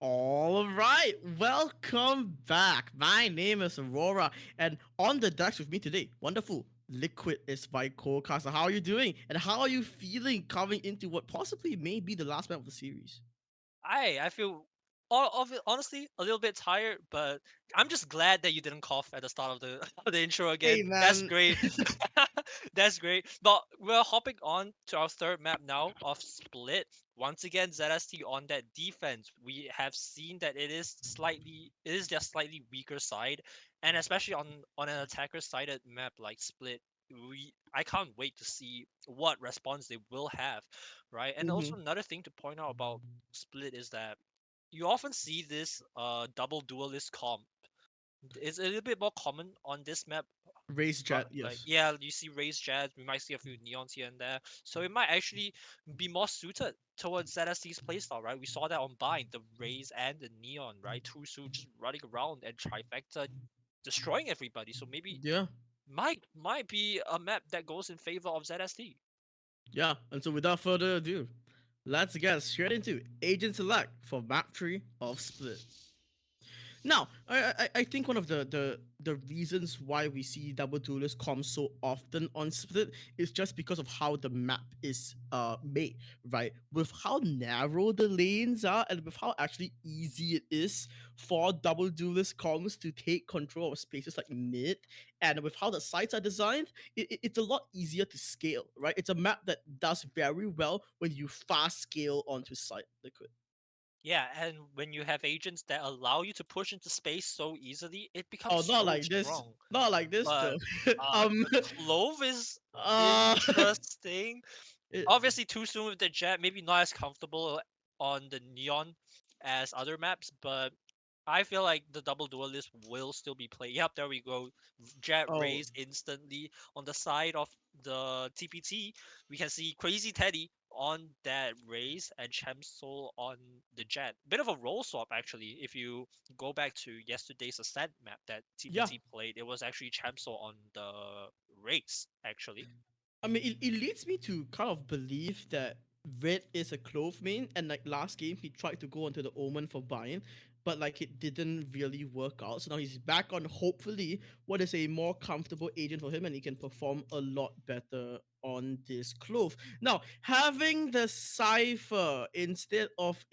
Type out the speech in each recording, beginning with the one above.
All right, welcome back. My name is Aurora, and on the decks with me today, wonderful Liquid is my co-caster. How are you doing, and how are you feeling coming into what possibly may be the last map of the series? I feel all of it honestly a little bit tired, but I'm just glad that you didn't cough at the start of the of the intro Hey, again. That's man. great. That's great. But we're hopping on to our third map now of Split. Once again, ZST on that defense. We have seen that it is their slightly weaker side, and especially on an attacker sided map like Split. I can't wait to see what response they will have, right? And Mm-hmm. also another thing to point out about Split is that you often see this double duelist comp. It's a little bit more common on this map. Race Jet, Like yes. yeah, you see raised jazz, we might see a few neons here and there. So it might actually be more suited towards ZST's playstyle, right? We saw that on Bind, the raise and the neon, right? Tusu just running around and trifecta destroying everybody. So maybe Yeah, might be a map that goes in favor of ZST. yeah. And so, without further ado, let's get straight into Agent Select for Map 3 of Split. Now, I think one of the reasons why we see double duelist comms so often on Split is just because of how the map is made, right? With how narrow the lanes are and with how actually easy it is for double duelist comms to take control of spaces like mid, and with how the sites are designed, it's a lot easier to scale, right? It's a map that does very well when you fast scale onto site liquid. Yeah, and when you have agents that allow you to push into space so easily, it becomes Oh, not so like this. strong. Not like this though. But um the clove is uh interesting. it, Obviously, too soon with the jet. Maybe not as comfortable on the neon as other maps, but I feel like the double duelist will still be played. Yep, there we go. Jet oh raised instantly on the side of the TPT. We can see Crazy Teddy on that raise and Chamsol on the jet. Bit of a role swap actually. If you go back to yesterday's Ascent map that yeah. TPT played, it was actually Chamsol on the race actually. I mean, it leads me to kind of believe that Red is a clove main, and like last game, he tried to go onto the Omen for buying, but like it didn't really work out. So now he's back on hopefully what is a more comfortable agent for him, and he can perform a lot better on this clove. Now, having the Cypher instead of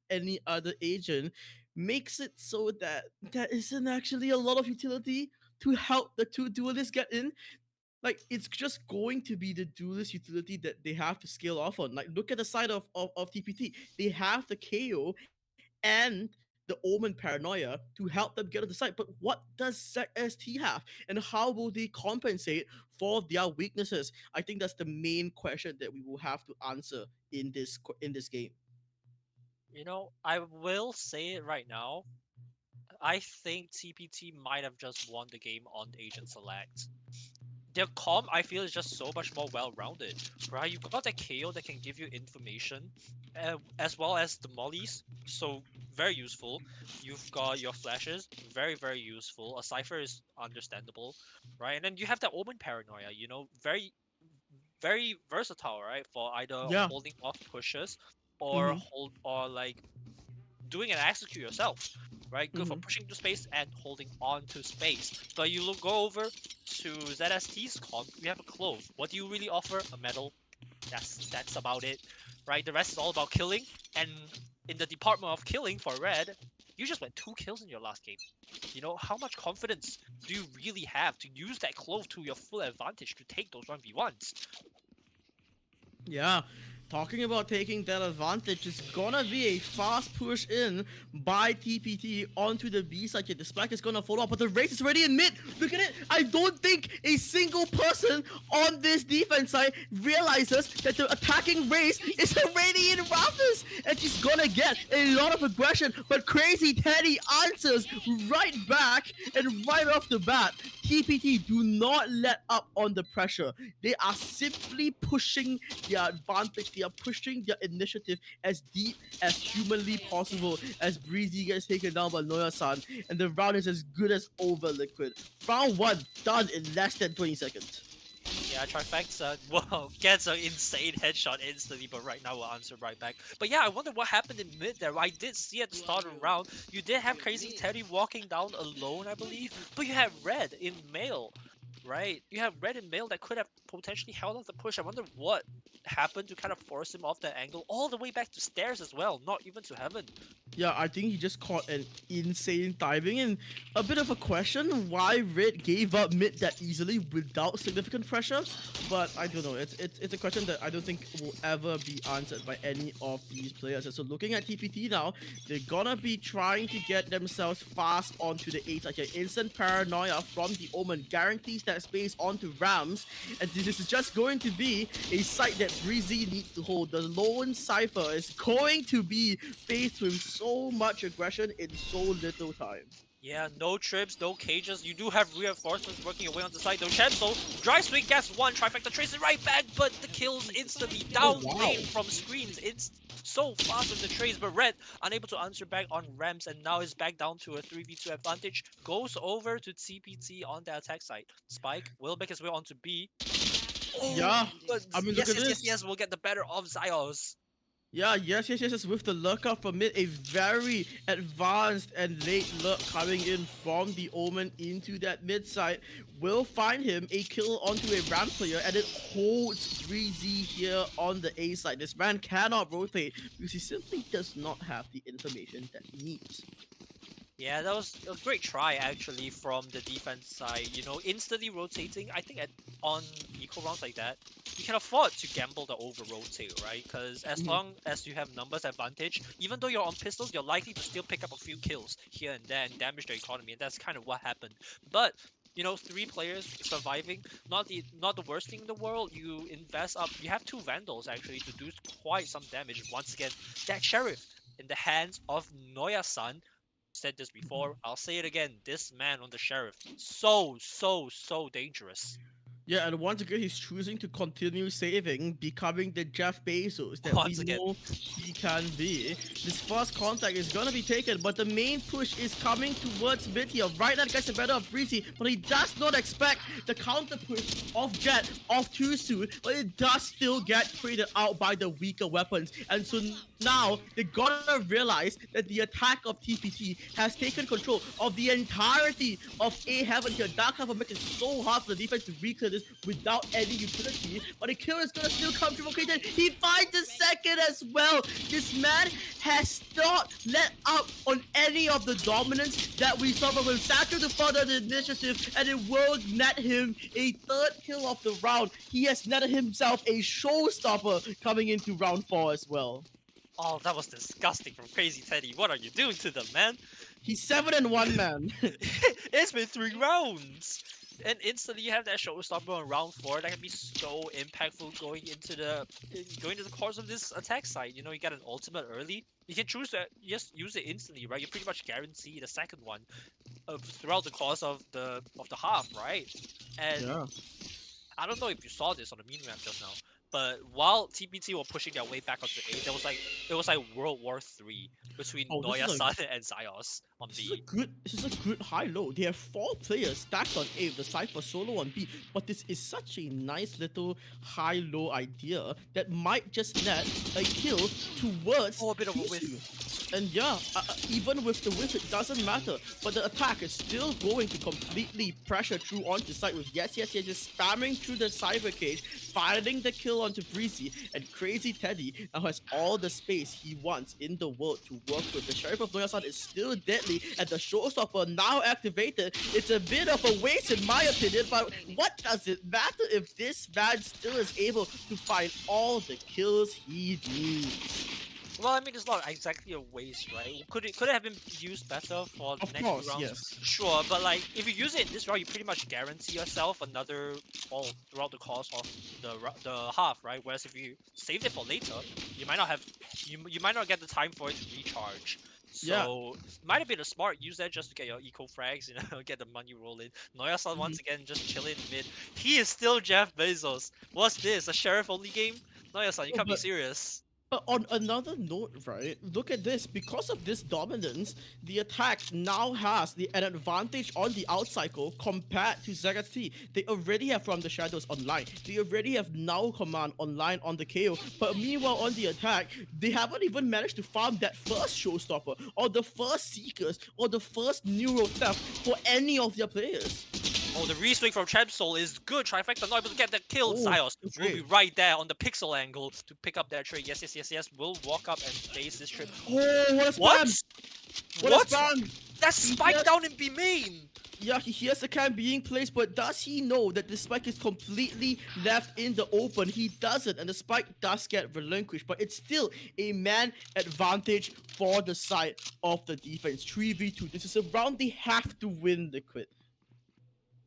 any other agent makes it so that there isn't actually a lot of utility to help the two duelists get in. Like it's just going to be the duelist utility that they have to scale off on. Like look at the side of TPT. They have the KO and the Omen Paranoia to help them get on the side. But what does ZST have? And how will they compensate for their weaknesses? I think that's the main question that we will have to answer in this game. You know, I will say it right now. I think TPT might have just won the game on Agent Select. Their comp, I feel, is just so much more well-rounded, right? You got that KO that can give you information, as well as the mollies, so very useful. You've got your flashes, very useful. A cipher is understandable, right? And then you have that Omen Paranoia, very versatile, right? For either Yeah. holding off pushes or Mm-hmm. hold or like doing an execute yourself, right? Good for Mm-hmm. pushing to space and holding on to space. But you look go over to ZST's comp, we have a clove. What do you really offer? A medal. That's about it, right? The rest is all about killing. And in the department of killing for red, you just went 2 kills in your last game. You know, how much confidence do you really have to use that clove to your full advantage to take those 1v1s? Yeah, talking about taking that advantage is gonna be a fast push in by TPT onto the B side. The spike is gonna follow up, but the race is already in mid. Look at it. I don't think a single person on this defense side realizes that the attacking race is already in Raffles, and she's gonna get a lot of aggression. But Crazy Teddy answers right back, and right off the bat, TPT do not let up on the pressure. They are simply pushing their advantage. They are pushing their initiative as deep as humanly possible as Breezy gets taken down by Noya-san, and the round is as good as over, Liquid. Round 1 done in less than 20 seconds. Yeah, trifecta. Whoa, gets an insane headshot instantly, but right now we'll answer right back. But yeah, I wonder what happened in mid there. I did see at the start of the round, you did have Crazy Teddy walking down alone, I believe, but you had Red in male, right? You have Red in male that could have potentially held off the push. I wonder what happened to kind of force him off that angle all the way back to stairs as well, not even to heaven. Yeah, I think he just caught an insane diving and a bit of a question why Red gave up mid that easily without significant pressure. But I don't know. It's a question that I don't think will ever be answered by any of these players. And so looking at TPT now, they're gonna be trying to get themselves fast onto the A side. Instant paranoia from the Omen guarantees that space onto Rams, and this is just going to be a site that Breezy needs to hold. The lone Cypher is going to be faced with so much aggression in so little time. Yeah, no trips, no cages. You do have reinforcements working away on the side. Though Shenso, dry swing gets one, trifecta traces right back, but the kills instantly Oh down wow. lane from screens. It's so fast with the trace, but Red unable to answer back on Rams and now is back down to a 3v2 advantage. Goes over to TPT on the attack side. Spike will make his way onto B. Oh, Yeah. but I mean, look yes, at yes, yes, this. yes, we'll get the better of Zyos. Yeah, yes. With the lurker from mid, a very advanced and late lurk coming in from the Omen into that mid side will find him a kill onto a Ram player, and it holds 3Z here on the A side. This man cannot rotate because he simply does not have the information that he needs. Yeah, that was a great try actually from the defense side. You know, instantly rotating. I think on equal rounds like that, you can afford to gamble the over rotate, right? Because as Mhm. long as you have numbers advantage, even though you're on pistols, you're likely to still pick up a few kills here and there and damage the economy, and that's kind of what happened. But you know, three players surviving, not the worst thing in the world. You invest up. You have two vandals actually to do quite some damage. Once again, that sheriff in the hands of Noya-san said this before. I'll say it again. This man on the sheriff, so dangerous. Yeah, and once again, he's choosing to continue saving, becoming the Jeff Bezos that we Once again, know he can be. This first contact is gonna be taken, but the main push is coming towards mid here. Right now, the guy's a better of Breezy, but he does not expect the counter push of Jet off too soon, but it does still get traded out by the weaker weapons. And so now they're gonna realize that the attack of TPT has taken control of the entirety of A Heaven here. Dark Heaven makes it so hard for the defense to reclear this without any utility, but the kill is gonna still come through. Okay, then he finds a second as well. This man has not let up on any of the dominance that we saw from him. Satchel to further the initiative, and it will net him a third kill of the round. He has netted himself a showstopper coming into round 4 as well. oh, that was disgusting from Crazy Teddy. What are you doing to them, man? He's 7-1, man. It's been 3 rounds. And instantly you have that showstopper on round 4 that can be so impactful going to the course of this attack side. You know, you get an ultimate early. You can choose to just use it instantly, right? You pretty much guarantee the second one throughout the course of the half, right? And Yeah. I don't know if you saw this on the mini map just now, but while TPT were pushing their way back onto A, there was like it was like World War III between Oh, Noya Sun and Zyos on B. this is a good high low. They have 4 players stacked on A with the Cypher solo on B, but this is such a nice little high low idea that might just net a kill towards Oh, a bit of a Kisu. whiff. And yeah, even with the whiff, it doesn't matter. But the attack is still going to completely pressure through onto site with yes, just spamming through the cyber cage, finding the kill onto Breezy, and Crazy Teddy now has all the space he wants in the world to work with. The Sheriff of Noyasan is still deadly, and the Showstopper now activated. It's a bit of a waste in my opinion, but what does it matter if this man still is able to find all the kills he needs? Well, I mean, it's not exactly a waste, right? Could it have been used better for the Of next few course, rounds? yes. Sure, but like if you use it in this round, you pretty much guarantee yourself another fall throughout the course of the half, right? Whereas if you save it for later, you might not have you might not get the time for it to recharge. Yeah. So might have been a smart use that just to get your eco frags, you know, get the money rolling. Noyasan Mhm. once again just chilling mid. He is still Jeff Bezos. What's this? A sheriff only game? Noyasan, you No, can't be but serious. On another note, right? Look at this. Because of this dominance, the attack now has an advantage on the out cycle compared to ZST. They already have From the Shadows online. They already have Now Command online on the KO. But meanwhile, on the attack, they haven't even managed to farm that first Showstopper, or the first Seekers, or the first Neuro Theft for any of their players. Oh, the reswing from Chemsol is good. Trifecta not able to get that kill. Oh, Zios good will be trade. right there on the pixel angle to pick up that trade. Yes, yes, yes, yes. Will walk up and face this trade. Oh, what a What? spam! What a What? spam! That He spike just down in B main. Yeah, he hears the can being placed, but does he know that the spike is completely left in the open? He doesn't, and the spike does get relinquished, but it's still a man advantage for the side of the defense. 3v2. This is a round they have to win, Liquid.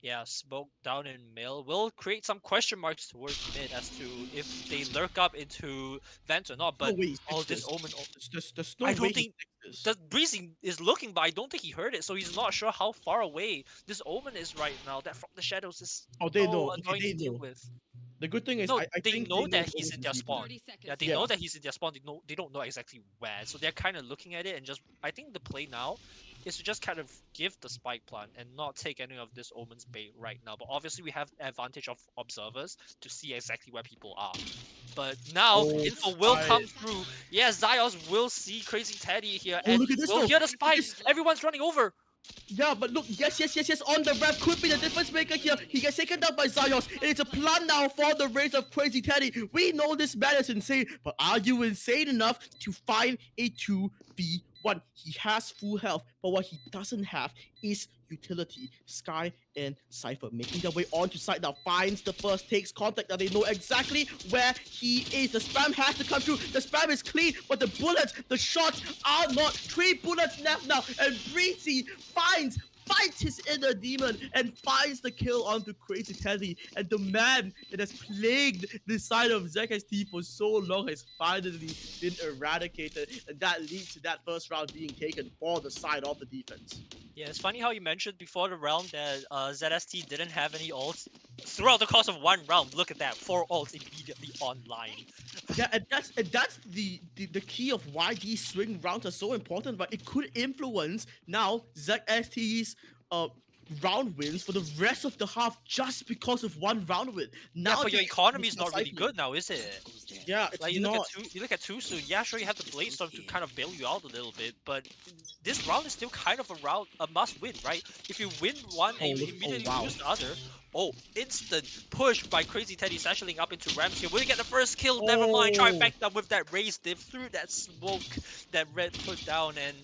Yeah, smoke down in mill will create some question marks towards mid as to if they lurk up into vent or not. No But way he oh, sticks this this. omen. There's no I way don't he think sticks this. the breezing is looking, but I don't think he heard it, so he's not sure how far away this omen is right now. That from the shadows is Oh, they know. so Okay, annoying they to deal know. with. The good thing is, No, I they think they know know that the he's in Omen's their deeper. spawn. 30 Yeah, seconds they Yeah. know left. that he's in their spawn. They don't know exactly where, so they're kind of looking at it and just. I think the play now is to just kind of give the spike plant and not take any of this omen's bait right now. But obviously we have the advantage of observers to see exactly where people are. But now Oh, info will spike. come through. Yeah, Zios will see Crazy Teddy here Oh, and look at this we'll though. hear the Look at spike. this. Everyone's running over. Yeah, but look, yes, yes, yes, yes, on the ref could be the difference maker here. He gets taken down by Zios, and it's a plan now for the race of Crazy Teddy. We know this man is insane, but are you insane enough to find a 2v1? He has full health, but what he doesn't have is utility. Sky and Cypher making their way onto site now, finds the first, takes contact. Now they know exactly where he is. The spam has to come through. The spam is clean, but the bullets, the shots are not. 3 bullets left now, and Breezy fights his inner demon and finds the kill onto Crazy Teddy. And the man that has plagued the side of ZST for so long has finally been eradicated, and that leads to that first round being taken for the side of the defense. Yeah, it's funny how you mentioned before the round that ZST didn't have any ults. Throughout the course of one round, look at that, 4 ults immediately online. Yeah, and that's the key of why these swing rounds are so important. But it could influence now ZST's round wins for the rest of the half just because of one round win. Yeah, Now but your ZST economy is is not not really cycling. good now, is it? Yeah, it's Like not. you look at too soon. Yeah, sure, you have the Bladestorm to kind of bail you out a little bit, but this round is still kind of a must win, right? If you win one Oh, and you look, oh immediately wow. lose the other, oh, instant push by Crazy Teddy sashing up into Rams here. Will he get the first kill? Never mind. Oh, Trifecta with that raise div through that smoke that Red put down, and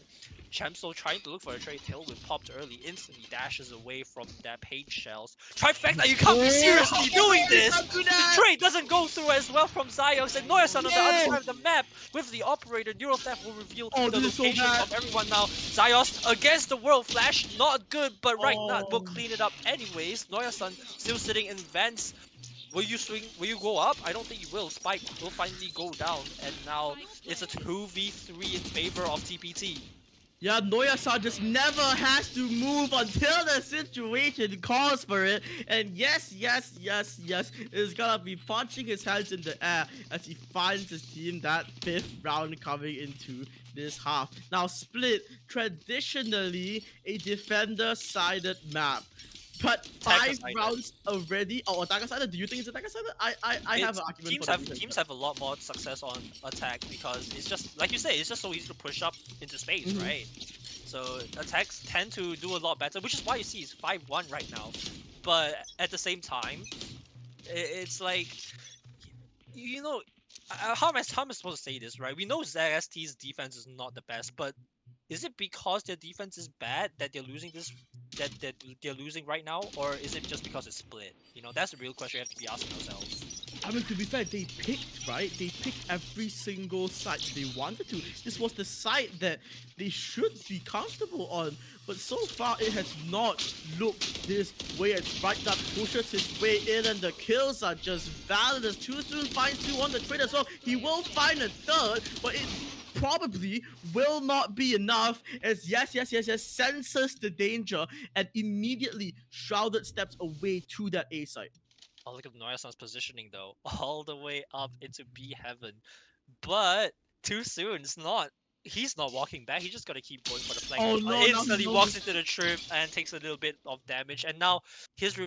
Chamso trying to look for a trade. Tailwind popped early, instantly dashes away from that page shells. Trifecta, you can't be seriously doing this! Don't do The that! trade doesn't go through as well from Zios, and Noyasan on the other No! side of the map with the operator. Neural Theft will reveal Oh, the this is so location bad. of everyone now. Zios against the World Flash, not good, but right now we'll Oh. clean it up anyways. Noyasan still sitting in vents. Will you swing? Will you go up? I don't think you will. Spike will finally go down, and now it's a 2v3 in favor of TPT. Yeah, Noya-san just never has to move until the situation calls for it. And yes, yes, yes, yes, is gonna be punching his hands in the air as he finds his team that fifth round coming into this half. Now, Split, traditionally a defender-sided map. But Attacker 5 sided. rounds already. Oh, attacker sided? Do you think it's attacker sided? I have It's, an argument teams for the have defense teams side. have a lot more success on attack because it's just like you say, it's just so easy to push up into space, Mhm. right? So attacks tend to do a lot better, which is why you see it's 5-1 right now. But at the same time, it's like you know how am I supposed to say this, right? We know ZST's defense is not the best, but is it because their defense is bad that they're losing this that they're losing right now, or is it just because it's split? You know, that's the real question we have to be asking ourselves. I mean, to be fair, they picked, right? They picked every single site they wanted to. This was the site that they should be comfortable on. But so far, it has not looked this way. It's right that pushes his way in, and the kills are just valid as Too Soon finds two on the trade as well. He will find a third, but it probably will not be enough as yes, senses the danger and immediately Shrouded steps away to that A site. Oh, look at Noyasan's positioning though, all the way up into B heaven. but too soon. It's not. He's not walking back. He's just gonna keep going for the flank. Oh no, now he Instantly knows walks this. into the trip and takes a little bit of damage. And now his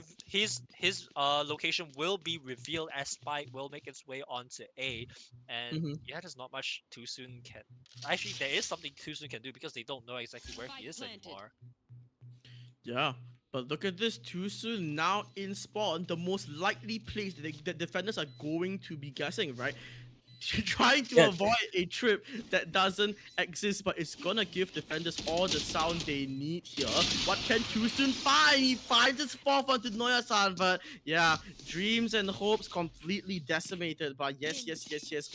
location will be revealed as Spike will make its way onto A. And Hmm. yeah, there's not much Too Soon can. Actually, there is something Too Soon can do because they don't know exactly where he is anymore. Yeah, but look at this. Too soon now in spawn, the most likely place that defenders are going to be guessing, right? Trying to Yeah. avoid a trip that doesn't exist, but it's gonna give defenders all the sound they need here. What can Too soon find? He finds his fourth onto Noya-san, but yeah, dreams and hopes completely decimated. But yes,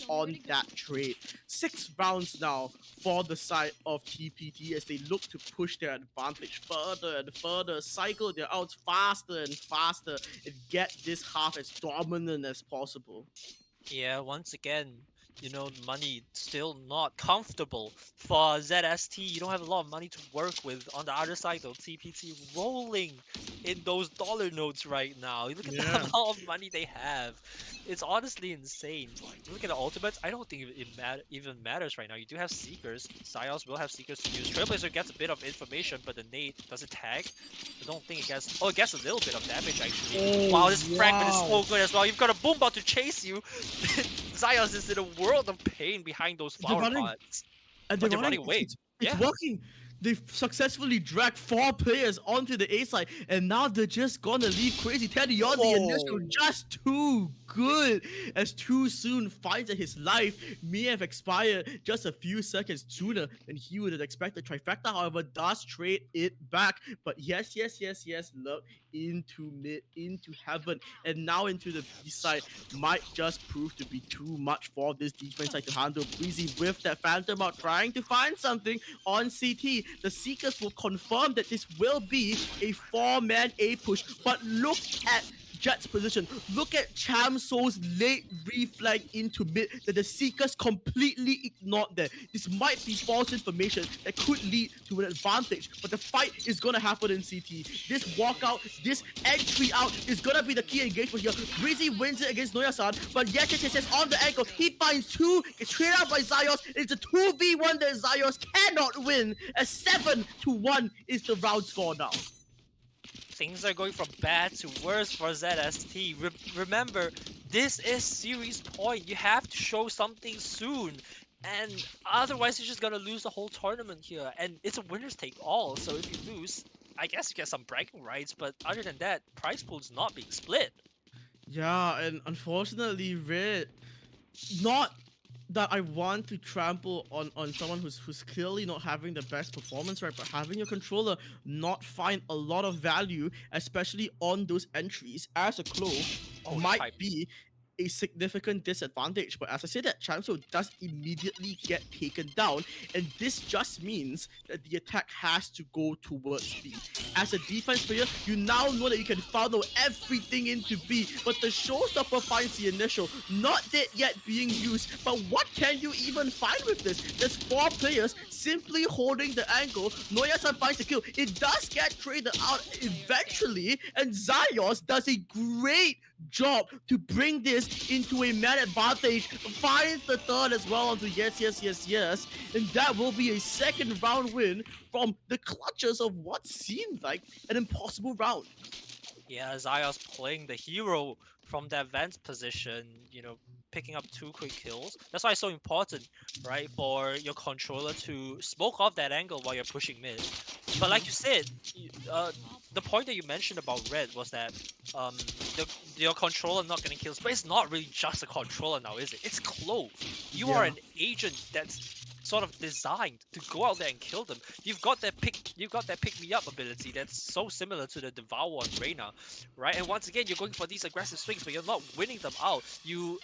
on that trade. 6 rounds now for the side of TPT as they look to push their advantage further and further, cycle their outs faster and faster, and get this half as dominant as possible. Yeah, once again, money still not comfortable for ZST. You don't have a lot of money to work with. On the other side, though, TPT rolling in those dollar notes right now. You look at the Yeah. amount of money they have. It's honestly insane. You look at the ultimates, I don't think even matters right now. You do have Seekers. Zios will have Seekers to use. Trailblazer gets a bit of information, but the nade, does it tag? I don't think it gets... Oh, it gets a little bit of damage, actually. Wow, Oh, this fragment is wow. so good as well. You've got a Boombot to chase you. Zios is in a world of pain behind those They're flower running. pots. And But they're they're running. running away. It's Yeah. working. They've successfully dragged 4 players onto the A side, and now they're just gonna leave Crazy Teddy on the initial. Whoa. Just too good. As Too Soon finds that his life may have expired just a few seconds sooner than he would have expected. Trifecta, however, does trade it back. But yes, look into mid, into heaven, and now into the B side might just prove to be too much for this defense side to handle. Breezy with that Phantom out trying to find something on CT. The Seekers will confirm that this will be a 4-man A push, but look at Jet's position. Look at Chamso's late reflag into mid that the Seekers completely ignored there. This might be false information that could lead to an advantage, but the fight is gonna happen in CT. This walkout, this entry out is gonna be the key engagement here. Breezy wins it against Noya-san, but yes, on the ankle, he finds two, gets traded out by Zios. It's a 2v1 that Zios cannot win, as 7-1 is the round score now. Things are going from bad to worse for ZST. Remember, this is series point. You have to show something soon. And otherwise, you're just gonna lose the whole tournament here. And it's a winner's take all. So if you lose, I guess you get some bragging rights. But other than that, prize pool's not being split. Yeah, and unfortunately, Red, not that I want to trample on someone who's clearly not having the best performance, right? But having your controller not find a lot of value, especially on those entries as a clove, Oh, the might pipe. be a significant disadvantage. But as I said, that Chanso does immediately get taken down, and this just means that the attack has to go towards B. As a defense player, you now know that you can funnel everything into B, but the showstopper finds the initial, not that yet being used. But what can you even find with this? There's 4 players simply holding the angle. Noya-san finds the kill. It does get traded out eventually, and Zios does a great job to bring this into a man advantage. Finds the third as well onto yes. And that will be a second round win from the clutches of what seemed like an impossible round. Yeah, Zios playing the hero from that Vance position, picking up 2 quick kills. That's why it's so important, right, for your controller to smoke off that angle while you're pushing mid. But like you said, the point that you mentioned about Red was that um, your controller not getting kills, but it's not really just a controller now, is it? It's Clove. You are Yeah. an agent that's sort of designed to go out there and kill them. You've got that pick me up ability that's so similar to the Devour on Reyna, right? And once again, you're going for these aggressive swings, but you're not winning them out. You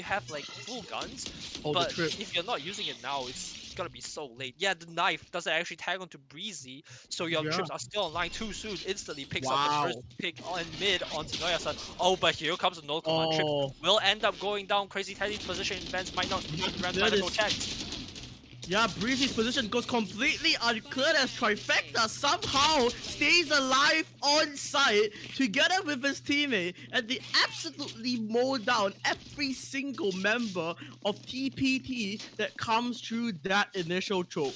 have like full guns, Oh, the but trip. if you're not using it now, it's gonna be so late. Yeah, the knife doesn't actually tag onto Breezy, so your Yeah. trips are still online too soon. Instantly picks up the first Wow. pick on mid onto Noya-san. Oh, but here comes a no command trip. Oh. Will end up going down. Crazy Teddy's position in defense might not You have to Grant clear might not go this. checked. Yeah, Breezy's position goes completely unclear as Trifecta somehow stays alive on site together with his teammate, and they absolutely mow down every single member of TPT that comes through that initial choke.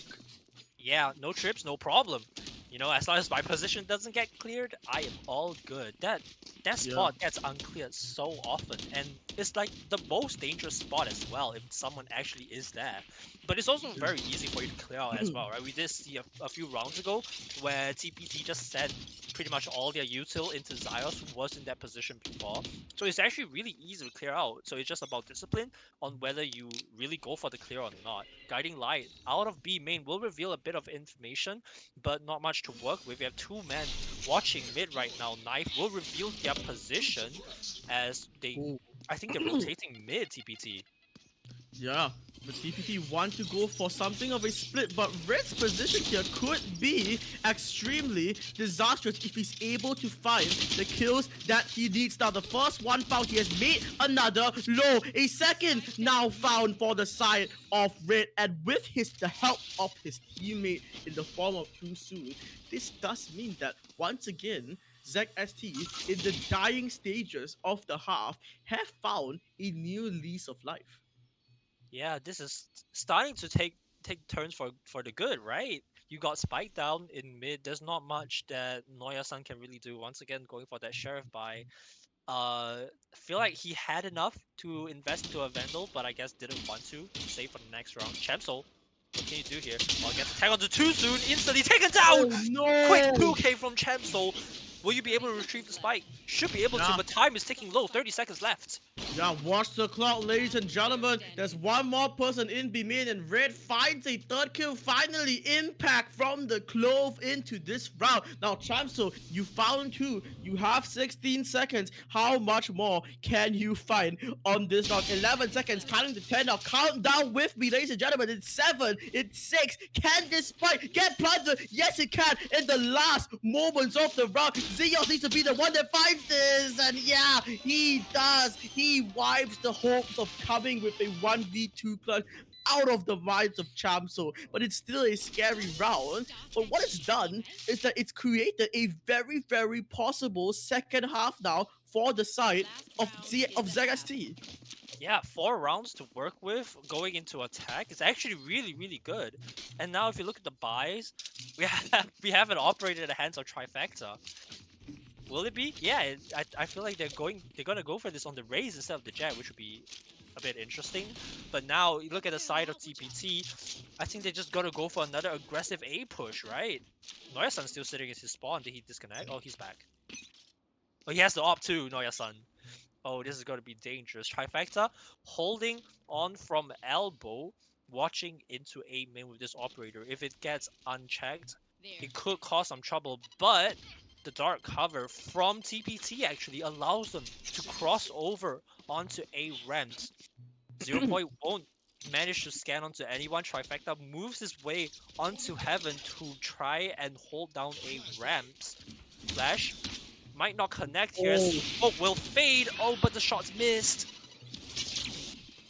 Yeah, no trips, no problem. You know, as long as my position doesn't get cleared, I am all good. That Yeah. spot gets uncleared so often, and it's like the most dangerous spot as well if someone actually is there. But it's also very easy for you to clear out as well, right? We did see a few rounds ago where TPT just sent pretty much all their util into Zyos, who was in that position before. So it's actually really easy to clear out. So it's just about discipline on whether you really go for the clear or not. Guiding Light out of B main will reveal a bit of information, but not much to work with. We have two men watching mid right now. Knife will reveal their position as they, Oh. I think they're rotating mid TPT. Yeah, but TPT want to go for something of a split, but Red's position here could be extremely disastrous if he's able to find the kills that he needs. Now, the first one found, he has made another low. A second now found for the side of Red, and with the help of his teammate in the form of Too Soon, this does mean that once again, ZST in the dying stages of the half have found a new lease of life. Yeah, this is starting to take turns for the good, right? You got spiked down in mid. There's not much that Noya-san can really do. Once again, going for that sheriff buy. Feel like he had enough to invest into a Vandal, but I guess didn't want to save for the next round. Chamso, what can you do here? Oh, gets attacked onto too soon, instantly taken down! Oh Quick no! 2K from Chamso. Will you be able to retrieve the spike? Should be able to, Yeah, but time is ticking low, 30 seconds left. yeah, watch the clock, ladies and gentlemen. There's one more person in B main, and Red finds a third kill. Finally, impact from the Clove into this round. Now, Chamso, you found two. You have 16 seconds. How much more can you find on this round? 11 seconds, counting to 10 now. Count down with me, ladies and gentlemen. It's 7, it's 6. Can this fight get planted? Yes, it can. In the last moments of the round, Zeos needs to be the one that finds this. And yeah, he does. He wipes the hopes of coming with a 1v2 clutch out of the minds of Chamso, but it's still a scary round. But what it's done is that it's created a very, very possible second half now for the side of ZST. Yeah, 4 rounds to work with going into attack is actually really, really good. And now if you look at the buys, we have an operator at the hands of Trifecta. Will it be? Yeah, I feel like they're gonna go for this on the Raze instead of the Jet, which would be a bit interesting. But now you look at the side of TPT, I think they're just gonna go for another aggressive A push, right? Noya-san's still sitting in his spawn. Did he disconnect? Oh, he's back. Oh, he has the op too, Noya-san. Oh, this is gonna be dangerous. Trifecta holding on from elbow, watching into A main with this operator. If it gets unchecked, it could cause some trouble, but the dark cover from TPT actually allows them to cross over onto A ramps. 0 Point won't manage to scan onto anyone. Trifecta moves his way onto heaven to try and hold down A ramps. Flash might not connect here as Oh, smoke will fade. Oh, but the shot's missed.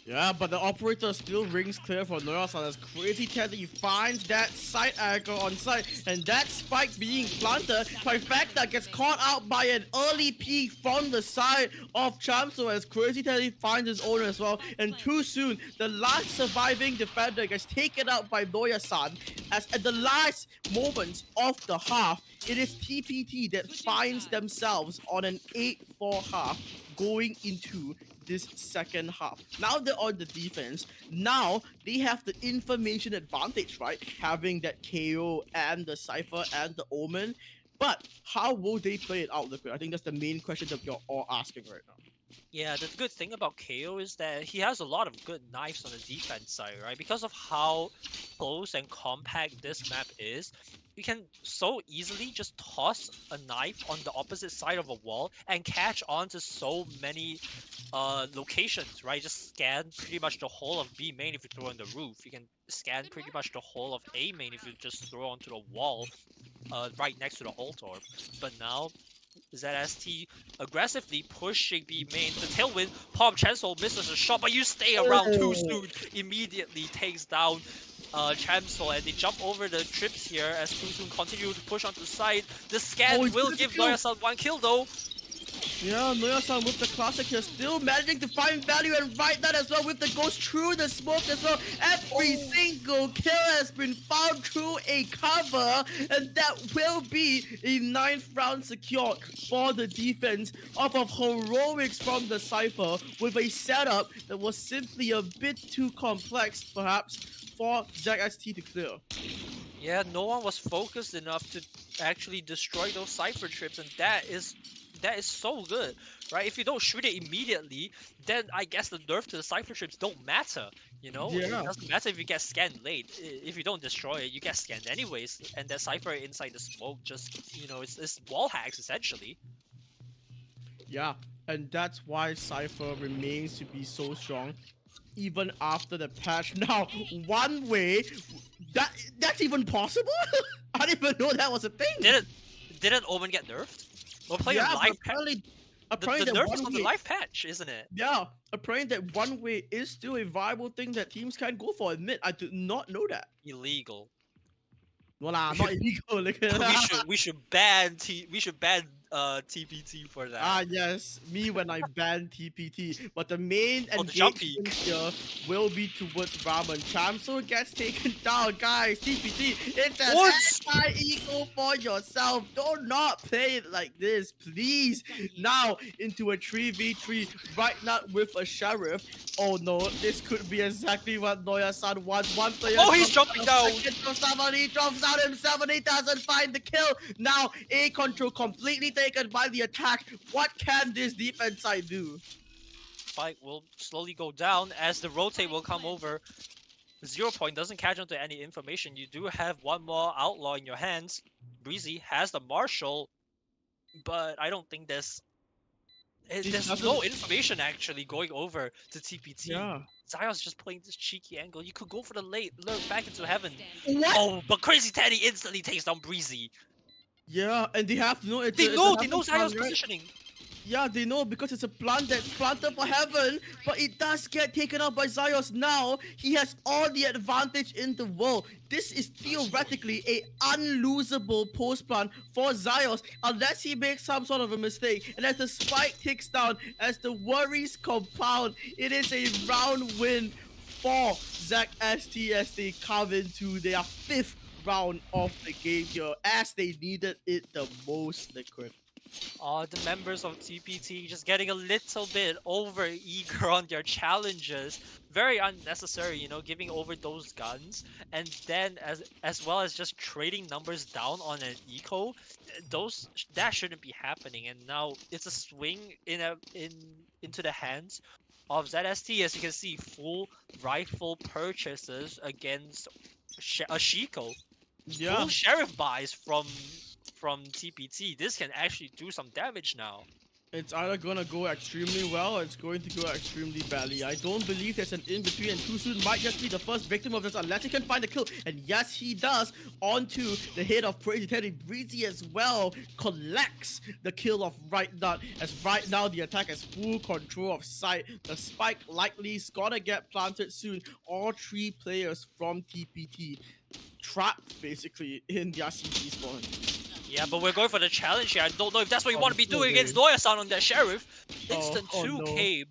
yeah, but the operator still rings clear for Noya-san as Crazy Teddy finds that side anchor on site, and that spike being planted. Trifecta gets caught out by an early peek from the side of Chamso as Crazy Teddy finds his own as well, and too soon, the last surviving defender gets taken out by Noya-san as at the last moments of the half, it is TPT that finds themselves on an 8-4 half going into this second half. Now they're on the defense. Now they have the information advantage, right? Having that KO and the Cypher and the Omen. But how will they play it out, Liquid? I think that's the main question that you're all asking right now. Yeah, the good thing about KO is that he has a lot of good knives on the defense side, right? Because of how close and compact this map is, you can so easily just toss a knife on the opposite side of a wall and catch on to so many locations, right? Just scan pretty much the whole of B main if you throw on the roof. You can scan pretty much the whole of A main if you just throw onto the wall right next to the ult orb. But now ZST aggressively pushing B main. The tailwind, Palm Chancel misses a shot, but you stay around too Oh, soon. Immediately takes down Chamsol, and they jump over the trips here as Too Soon continue to push onto the side. The scan Oh, he's will gonna give kill. Noya-san 1 kill though. Yeah, Noya-san with the classic here, still managing to find value, and right that as well with the ghost through the smoke as well. Every Oh. single kill has been found through a cover, and that will be a 9th round secured for the defense off of heroics from the Cypher with a setup that was simply a bit too complex, perhaps, for ZST to clear. Yeah, no one was focused enough to actually destroy those cipher trips, and that is so good, right? If you don't shoot it immediately, then I guess the nerf to the cipher trips don't matter. You know, it Yeah. doesn't matter if you get scanned late. If you don't destroy it, you get scanned anyways, and that cipher inside the smoke just, it's wall hacks essentially. Yeah, and that's why Cypher remains to be so strong even after the patch. Now, one way that's even possible? I didn't even know that was a thing. Didn't Omen get nerfed? We're playing a Yeah, but live patch. apparently The that nerf is one on the way, live patch, isn't it? yeah, apparently that one way is still a viable thing that teams can go for. Admit, I did not know that. Illegal. No lah, We not should illegal. Like, we should ban TPT for that. yes, me when I ban TPT. But the main Oh, the jump engagement peak. here will be towards Ramen. Chamso gets taken down, guys. TPT, it's an What? anti-ego for yourself. Do not play it like this, please. Now into a 3v3, right now with a sheriff. Oh no, this could be exactly what Noya-san wants. One player. Oh, he's drops jumping down, down. second drops down, he drops out himself and he doesn't find the kill. Now A control completely taken by the attack. What can this defense side do? Spike will slowly go down as the rotate will come over. 0 point doesn't catch on to any information. You do have one more outlaw in your hands. Breezy has the marshal, but I don't think there's no information actually going over to TPT. Yeah. Zion's just playing this cheeky angle. You could go for the late lurk back into heaven. What? Oh, but Crazy Teddy instantly takes down Breezy. Yeah, and they have to know it's They a know heaven Zion's plant, right? positioning. Yeah, they know because it's a plant that's planted for heaven, but it does get taken out by Zios now. He has all the advantage in the world. This is theoretically a unlosable post plant for Zios unless he makes some sort of a mistake. And as the spike ticks down, as the worries compound, it is a round win for ZST as they come into their 5th round of the game here as they needed it the most, Liquid. The members of TPT just getting a little bit over eager on their challenges. Very unnecessary, giving over those guns. And then as well as just trading numbers down on an eco, that shouldn't be happening. And now it's a swing into the hands of ZST. As you can see, full rifle purchases against a Shiko. Yeah. Full sheriff buys from TPT. This can actually do some damage now. It's either gonna go extremely well or it's going to go extremely badly. I don't believe there's an in-between, and Too Soon might just be the first victim of this unless he can find the kill. And yes, he does. Onto the head of Crazy Teddy. Breezy as well collects the kill of Right Nut, as right now the attack has full control of sight. The spike likely is gonna get planted soon. All 3 players from TPT trapped basically in their CT spawn. Yeah, but we're going for the challenge here. I don't know if that's what you want to be no doing way. against Noya-san on that sheriff. Instant Oh, 2k.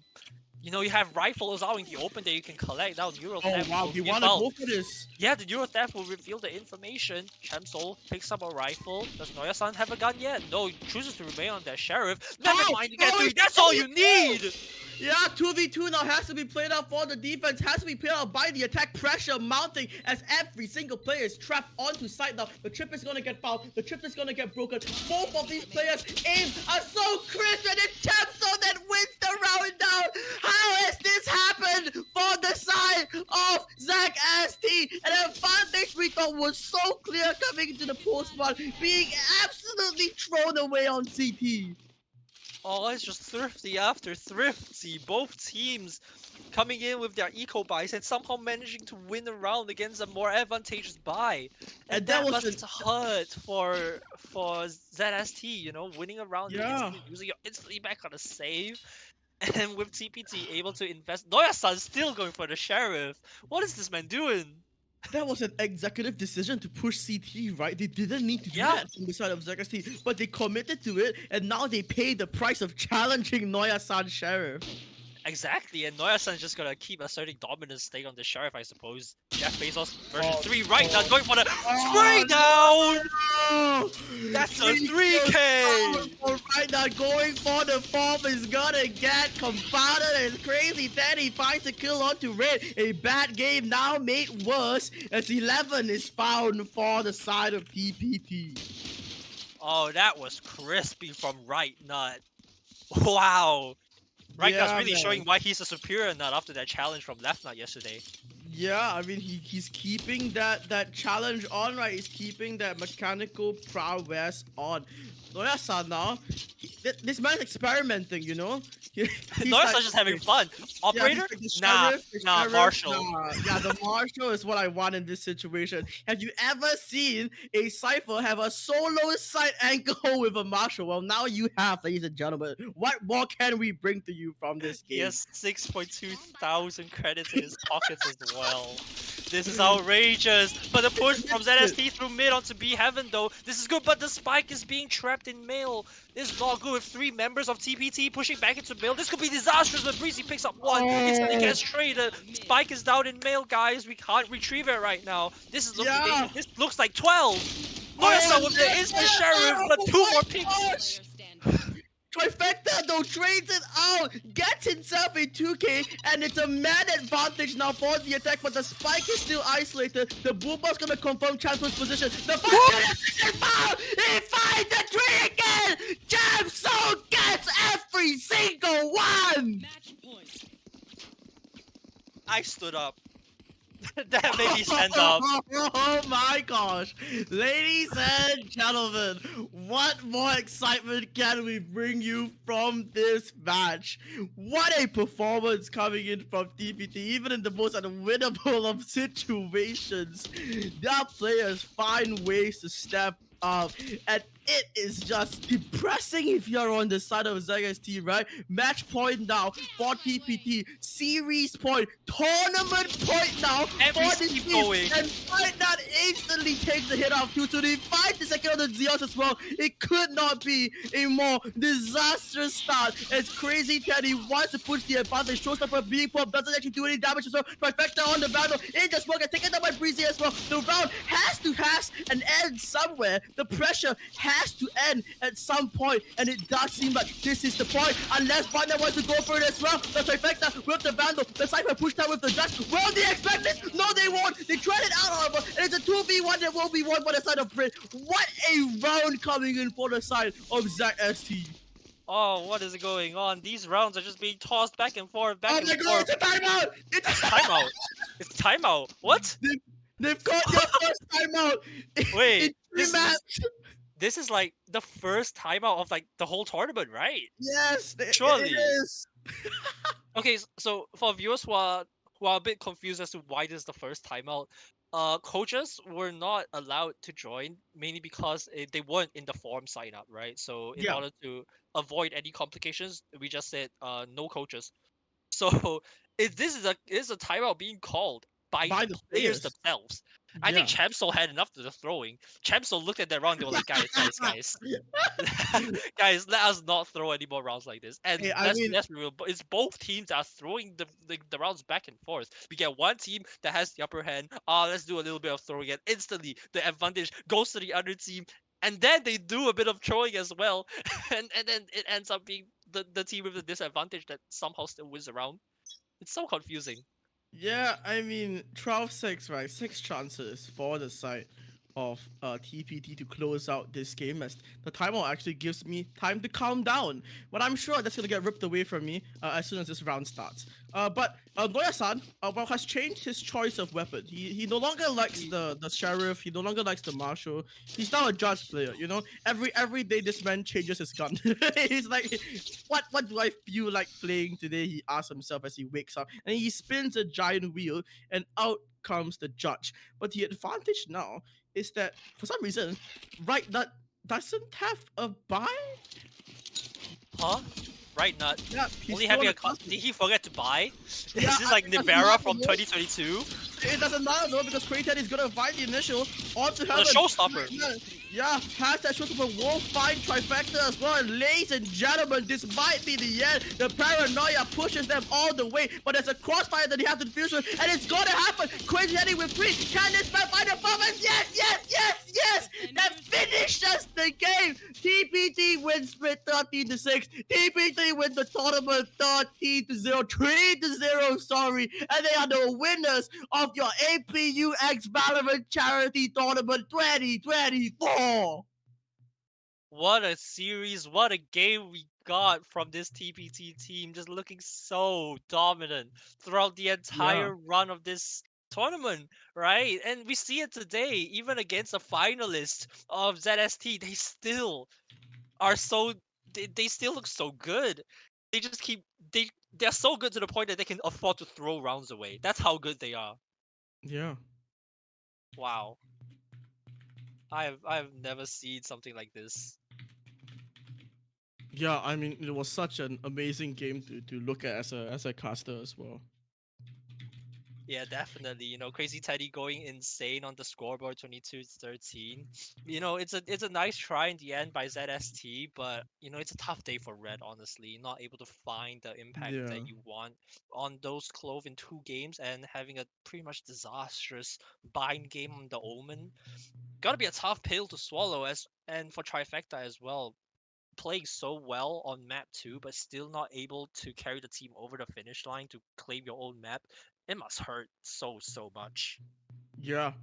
You have rifles out in the open that you can collect. Now Neural Oh Theft wow, will he give wanna out. go for this. Yeah, the Neural Theft will reveal the information. Chamsol picks up a rifle. Does Noya-san have a gun yet? No, he chooses to remain on that sheriff. Never mind, you get 3. That's all you need! Yeah, 2v2 now has to be played out for the defense, has to be played out by the attack. Pressure mounting as every single player is trapped onto site now. The trip is gonna get fouled, the trip is gonna get broken. Both of these players' aims are so crisp, and it's Chamso that wins the round down. How has this happened for the side of Zach ST? An advantage we thought was so clear coming into the post one, being absolutely thrown away on CT. Oh, it's just thrifty after thrifty. Both teams coming in with their eco buys and somehow managing to win a round against a more advantageous buy. And that must hurt for ZST, winning a round using your instantly back on a save. And with TPT able to invest, Noya-san still going for the sheriff. What is this man doing? that was an executive decision to push CT, right? They didn't need to do Yeah, that from the side of ZST, but they committed to it, and now they pay the price of challenging Noya-san Sheriff. exactly. And Noya-san's just gonna keep asserting dominance, stay on the sheriff, I suppose. Jeff Bezos version Oh, 3 right now, oh, going for the oh 3 down! no! That's a He goes 3K! for right now, going for the form is gonna get confounded. It's crazy. Teddy finds a kill onto Red. A bad game now made worse as 11 is found for the side of TPT. Oh, that was crispy from Right Nut. Wow. Right Nut's Yeah, really showing man. why he's a superior nut after that challenge from Left Nut yesterday. Yeah, I mean he's keeping that challenge on, right? He's keeping that mechanical prowess on. Noya-san now, this man's experimenting, you know? He's like, Noya-san's just having okay, fun. yeah, he's Operator? like Nah, the nah, sheriff, Marshall. nah. Yeah, the marshal is what I want in this situation. Have you ever seen a cipher have a solo side angle with a marshal? Well, now you have, ladies and gentlemen. What more can we bring to you from this He game? has 6.2 thousand credits in his pockets as well. This is outrageous. But the push from ZST through mid onto B Heaven though. This is good, but the spike is being trapped in middle. This is not good with 3 members of TPT pushing back into middle. This could be disastrous, but Breezy picks up 1. Instantly Oh, gets traded. Spike is down in middle, guys. We can't retrieve it right now. This is looking yeah. dangerous. This looks like 12. Oh, Noyasa with the instant sheriff, but 2 more picks. gosh. Trifecta though trades it out, gets himself a 2K, and it's a man advantage now for the attack, but the spike is still isolated. The Boomer's gonna confirm Champion's position. The fight foul! He finds the tree again! Jamso gets every single one! I stood up. That made me stand up. Oh my gosh. Ladies and gentlemen, what more excitement can we bring you from this match? What a performance coming in from TPT, even in the most unwinnable of situations. Their players find ways to step up, and it is just depressing if you're on the side of ZST, right? Match point now for TPT, series point, tournament point now Every for the keep team, going. and Fight That instantly takes the hit off 2 to the 5 the second on the Zeus as well. It could not be a more disastrous start as Crazy Teddy wants to push the advantage, shows up for being pop, doesn't actually do any damage as well. Trifecta on the battle, in the smoke, and taken down by Breezy as well. The round has to an end somewhere. The pressure has to end at some point, and it does seem like this is the point, unless Bandai wants to go for it as well. The Trifecta with the Vandal, the Cypher pushed out with the Judge. Will they expect this? No, they won't. They tried it out, however, and it's a 2v1 that will be won by the side of Brit. What a round coming in for the side of ZST. Oh, what is going on? These rounds are just being tossed back and forth, back Oh and my god, forth. it's a timeout! It's a Timeout. It's timeout. What? They've caught their first timeout in Wait, three matches. this is like the first timeout of like the whole tournament, right? Yes, it Surely. is. Okay, so for viewers who are a bit confused as to why this is the first timeout, coaches were not allowed to join mainly because they weren't in the form sign up, right? So in Yeah, order to avoid any complications, we just said no coaches. So if this is a timeout being called by by the the players players. themselves. I think Yeah. Chamso had enough to the throwing. Chamso looked at that round, they were like, guys. Guys, let us not throw any more rounds like this. And Hey, I mean, let's be real, it's both teams that are throwing the rounds back and forth. We get one team that has the upper hand. Let's do a little bit of throwing, and instantly the advantage goes to the other team. And then they do a bit of throwing as well, and then it ends up being the team with the disadvantage that somehow still wins the round. It's so confusing. yeah, I mean, 12-6, right? 6 chances for the side of TPT to close out this game, as the timeout actually gives me time to calm down. But I'm sure that's gonna get ripped away from me as soon as this round starts. But Noya-san, well, has changed his choice of weapon. He no longer likes the sheriff. He no longer likes the marshal. He's now a judge player. You know, every day this man changes his gun. He's like, what do I feel like playing today? He asks himself as he wakes up, and he spins a giant wheel, and out comes the judge. But the advantage now is that for some reason, right, that doesn't have a buy. Huh? Right nut. Yeah, he's Only still having on a the cusp. did he forget to buy? Yeah, Is this I like think that's Nibera not from the most. 2022? It doesn't matter though because Crazy Teddy is gonna find the initial onto The Heaven. showstopper. Yeah, has that showstopper will find trifecta as well. And ladies and gentlemen, this might be the end. The paranoia pushes them all the way, but there's a crossfire that they have to defuse with, and it's gonna happen. Crazy Teddy with 3. Can this man find a performance? Yes, yes, yes, yes! That finishes the game. TPT wins split 13 to 6. TPT wins the tournament 13 to 0, 3 to 0, sorry. And they are the winners of your APUX Valorant Charity Tournament 2024. What a series, what a game we got from this TPT team, just looking so dominant throughout the Yeah, entire run of this tournament, right? And we see it today, even against a finalist of ZST, they still are so they still look so good. They just keep they're so good to the point that they can afford to throw rounds away. That's how good they are. yeah. Wow. I've never seen something like this. Yeah, I mean, it was such an amazing game to look at as a caster as well. Yeah, definitely. Crazy Teddy going insane on the scoreboard 22-13. It's a nice try in the end by ZST, but it's a tough day for Red, honestly. Not able to find the impact Yeah. that you want on those Clove in 2 games and having a pretty much disastrous bind game on the Omen. Gotta be a tough pill to swallow as and for Trifecta as well. Playing so well on map 2 but still not able to carry the team over the finish line to claim your own map, it must hurt so much. Yeah,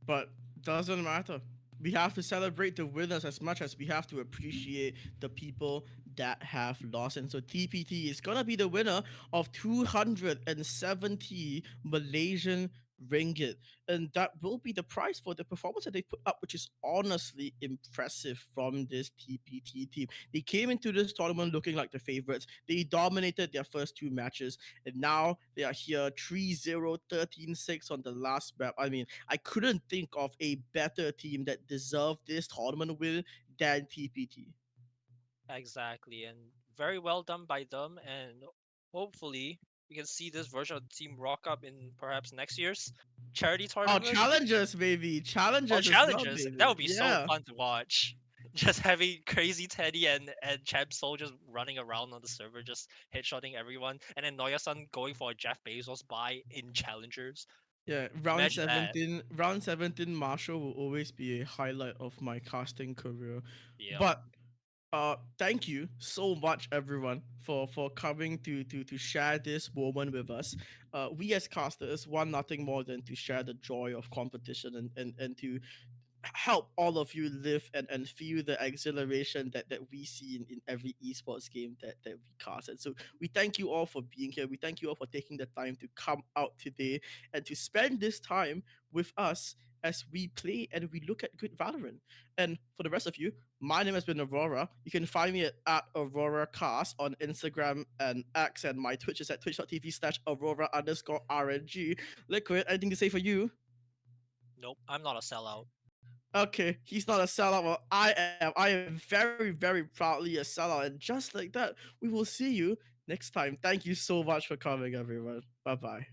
but doesn't matter. We have to celebrate the winners as much as we have to appreciate the people that have lost. And so TPT is gonna be the winner of 270 Malaysian ringgit, and that will be the prize for the performance that they put up, which is honestly impressive from this TPT team. They came into this tournament looking like the favorites. They dominated their first 2 matches, and now they are here 3-0, 13-6 on the last map. I mean, I couldn't think of a better team that deserved this tournament win than TPT. Exactly, and very well done by them. And hopefully, we can see this version of the team rock up in perhaps next year's charity Oh, tournament. challengers, baby. Oh, Challengers as well, challenges! That baby. would be so Yeah. fun to watch. Just having Crazy Teddy and Champ Soul just running around on the server, just headshotting everyone, and then Noya-san going for a Jeff Bezos buy in challengers. Yeah, round Imagine that. 17, round 17 Marshall will always be a highlight of my casting career. Yeah. But thank you so much everyone for coming to share this moment with us. We as casters want nothing more than to share the joy of competition and to help all of you live and feel the exhilaration that we see in every esports game that we cast. And so we thank you all for being here. We thank you all for taking the time to come out today and to spend this time with us as we play and we look at good Valorant. And for the rest of you, my name has been Aurora. You can find me at Aurora Cast on Instagram and X, and my Twitch is at twitch.tv/Aurora_RNG. Liquid, anything to say for you? Nope. I'm not a sellout. Okay, he's not a sellout. Well, I am. I am very, very proudly a sellout. And just like that, we will see you next time. Thank you so much for coming, everyone. Bye bye.